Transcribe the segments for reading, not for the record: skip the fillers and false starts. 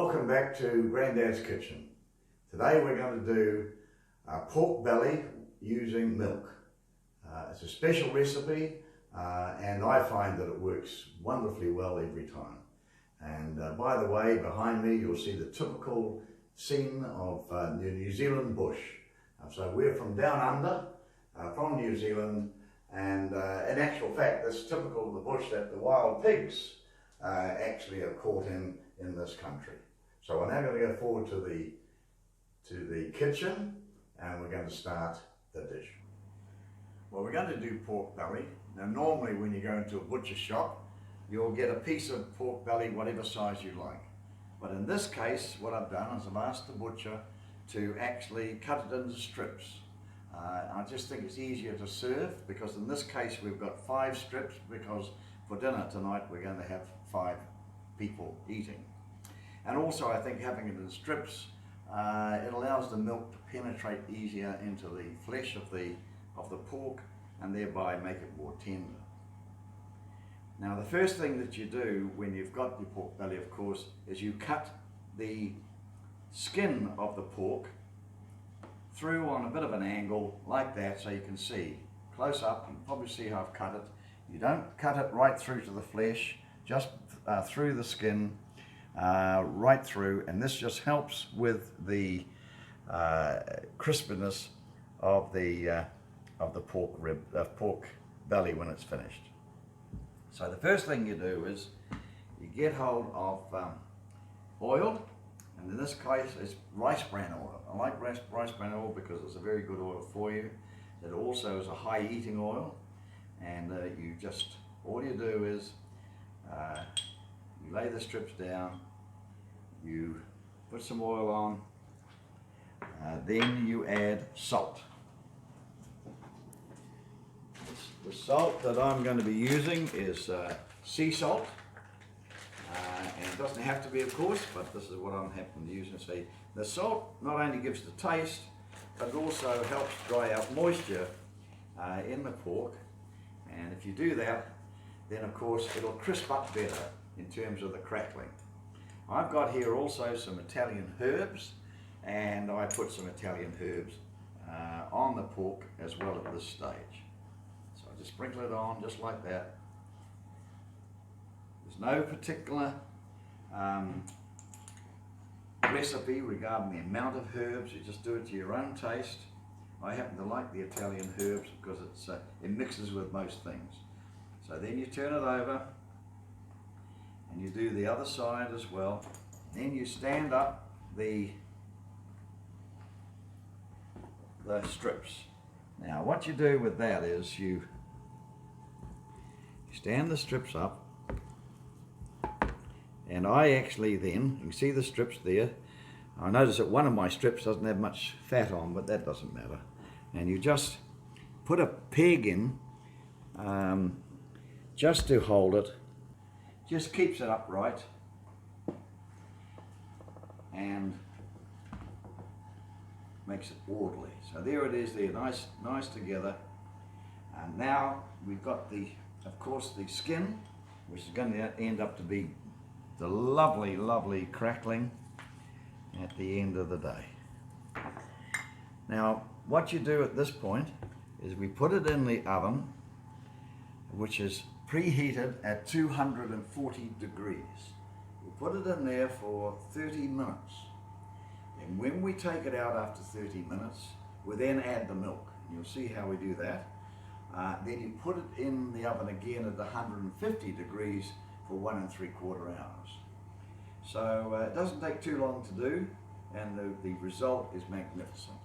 Welcome back to Granddad's Kitchen. Today we're going to do pork belly using milk. It's a special recipe and I find that it works wonderfully well every time. And by the way, behind me you'll see the typical scene of the New Zealand bush. So we're from down under, from New Zealand, and in actual fact it's typical of the bush that the wild pigs actually are caught in this country. So we're now going to go forward to the kitchen and we're going to start the dish. Well, we're going to do pork belly. Now normally when you go into a butcher shop you'll get a piece of pork belly whatever size you like. But in this case what I've done is I've asked the butcher to actually cut it into strips. I just think it's easier to serve because in this case we've got 5 strips because for dinner tonight we're going to have 5 people eating. And also I think having it in strips, it allows the milk to penetrate easier into the flesh of the pork and thereby make it more tender. Now the first thing that you do when you've got your pork belly, of course, is you cut the skin of the pork through on a bit of an angle like that so you can see close up. You can probably see how I've cut it. You don't cut it right through to the flesh, just through the skin, right through, and this just helps with the crispiness of the pork belly when it's finished. So the first thing you do is you get hold of oil, and in this case it's rice bran oil. I like rice bran oil because it's a very good oil for you. It also is a high eating oil, and all you do is you lay the strips down, you put some oil on, then you add salt. The salt that I'm going to be using is sea salt, and it doesn't have to be, of course, but this is what I'm happening to use. And see, the salt not only gives the taste, but it also helps dry out moisture in the pork. And if you do that, then of course it'll crisp up better in terms of the crackling. I've got here also some Italian herbs, and I put some Italian herbs on the pork as well at this stage. So I just sprinkle it on just like that. There's no particular recipe regarding the amount of herbs, you just do it to your own taste. I happen to like the Italian herbs because it mixes with most things. So then you turn it over and you do the other side as well. Then you stand up the strips. Now what you do with that is you stand the strips up, and I actually then, you can see the strips there. I notice that one of my strips doesn't have much fat on, but that doesn't matter. And you just put a peg in just to hold it, just keeps it upright, and makes it orderly. So there it is there, nice together. And now we've got of course the skin, which is going to end up to be the lovely crackling at the end of the day. Now what you do at this point is we put it in the oven, which is preheated at 240 degrees. We put it in there for 30 minutes. And when we take it out after 30 minutes, we then add the milk. You'll see how we do that. Then you put it in the oven again at 150 degrees for 1 3/4 hours. So it doesn't take too long to do, and the result is magnificent.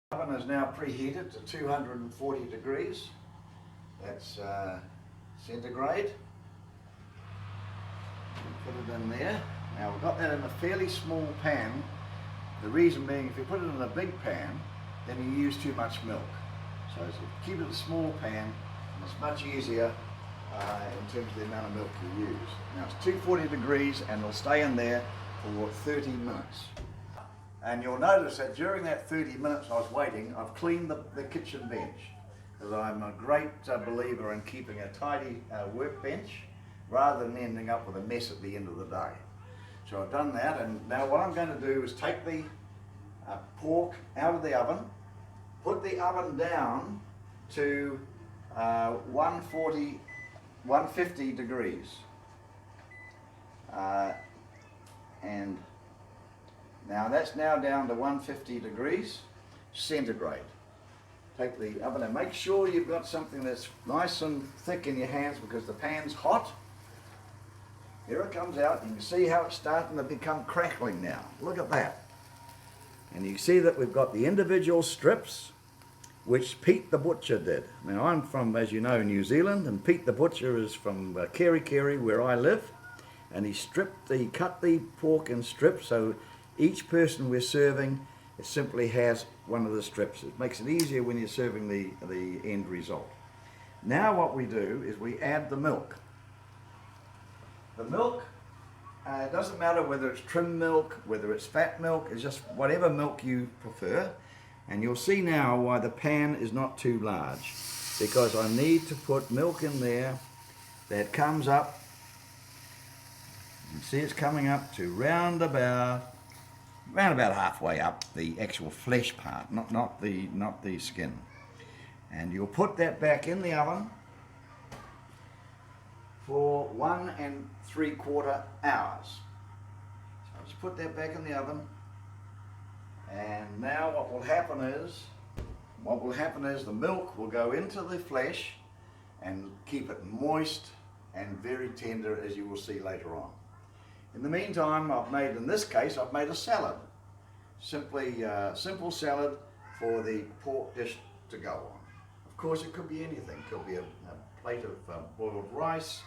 The oven is now preheated to 240 degrees. That's centigrade. Put it in there. Now we've got that in a fairly small pan. The reason being, if you put it in a big pan, then you use too much milk. So keep it in a small pan, and it's much easier in terms of the amount of milk you use. Now it's 240 degrees, and it'll stay in there for 30 minutes. And you'll notice that during that 30 minutes I was waiting, I've cleaned the kitchen bench. because I'm a great believer in keeping a tidy workbench rather than ending up with a mess at the end of the day. So I've done that, and now what I'm going to do is take the pork out of the oven, put the oven down to 150 degrees. And now that's now down to 150 degrees centigrade. Take the oven and make sure you've got something that's nice and thick in your hands, because the pan's hot. Here it comes out. You can see how it's starting to become crackling now. Look at that. And you see that we've got the individual strips, which Pete the Butcher did. Now I'm from, as you know, New Zealand, and Pete the Butcher is from Kerikeri, where I live. And he cut the pork in strips, so each person we're serving, it simply has one of the strips. It makes it easier when you're serving the end result. Now what we do is we add the milk. The milk, it doesn't matter whether it's trim milk, whether it's fat milk, it's just whatever milk you prefer. And you'll see now why the pan is not too large, because I need to put milk in there that comes up. You can see it's coming up to round about halfway up the actual flesh part, not the skin. And you'll put that back in the oven for 1 3/4 hours. So I'll just put that back in the oven, and now what will happen is the milk will go into the flesh and keep it moist and very tender, as you will see later on. In the meantime, I've made a salad. Simply simple salad for the pork dish to go on. Of course, it could be anything. It could be a plate of boiled rice,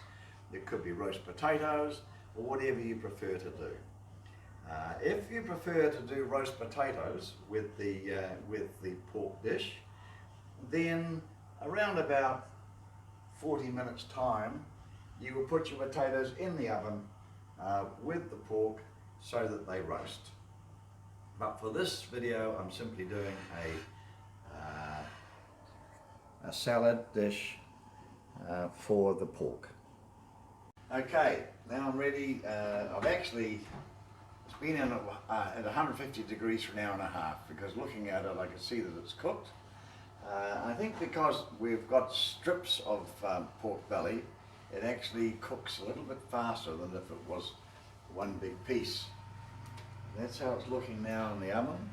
it could be roast potatoes, or whatever you prefer to do. If you prefer to do roast potatoes with the pork dish, then around about 40 minutes time, you will put your potatoes in the oven with the pork so that they roast. But for this video, I'm simply doing a salad dish for the pork. Okay, now I'm ready. It's been in at 150 degrees for an hour and a half, because looking at it I can see that it's cooked. I think because we've got strips of pork belly, it actually cooks a little bit faster than if it was one big piece. That's how it's looking now in the oven.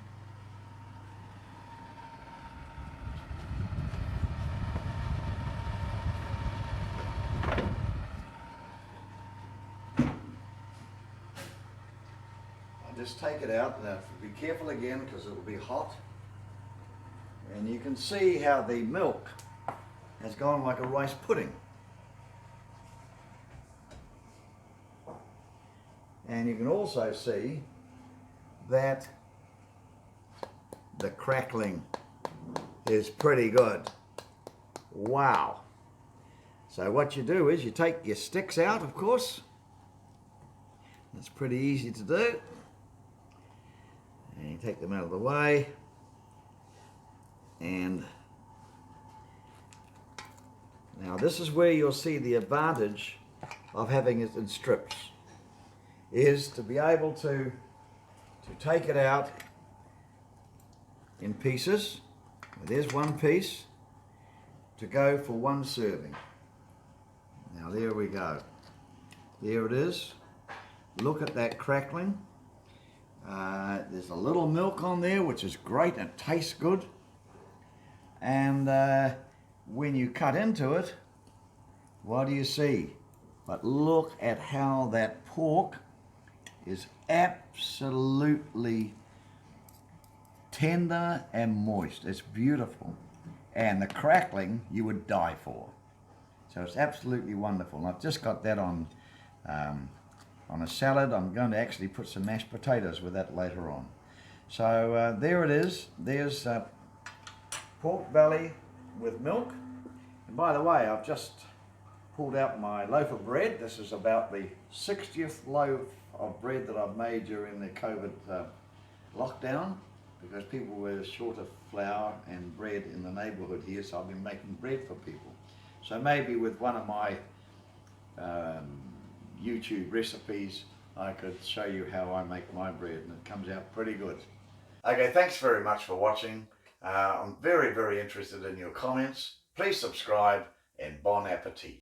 Just take it out. Now be careful again, because it will be hot. And you can see how the milk has gone like a rice pudding. And you can also see that the crackling is pretty good. Wow. So what you do is you take your sticks out, of course. That's pretty easy to do. And you take them out of the way, and now this is where you'll see the advantage of having it in strips, is to be able to take it out in pieces. There's one piece to go for one serving. Now there we go. There it is. Look at that crackling. There's a little milk on there, which is great and it tastes good. And when you cut into it, what do you see? But look at how that pork is absolutely tender and moist. It's beautiful. And the crackling you would die for. So it's absolutely wonderful. And I've just got that on a salad. I'm going to actually put some mashed potatoes with that later on. So there it is. There's pork belly with milk. And by the way, I've just pulled out my loaf of bread. This is about the 60th loaf of bread that I've made during the COVID lockdown, because people were short of flour and bread in the neighbourhood here, so I've been making bread for people. So maybe with one of my YouTube recipes I could show you how I make my bread, and it comes out pretty good. Okay, thanks very much for watching. I'm very interested in your comments. Please subscribe and bon appetit.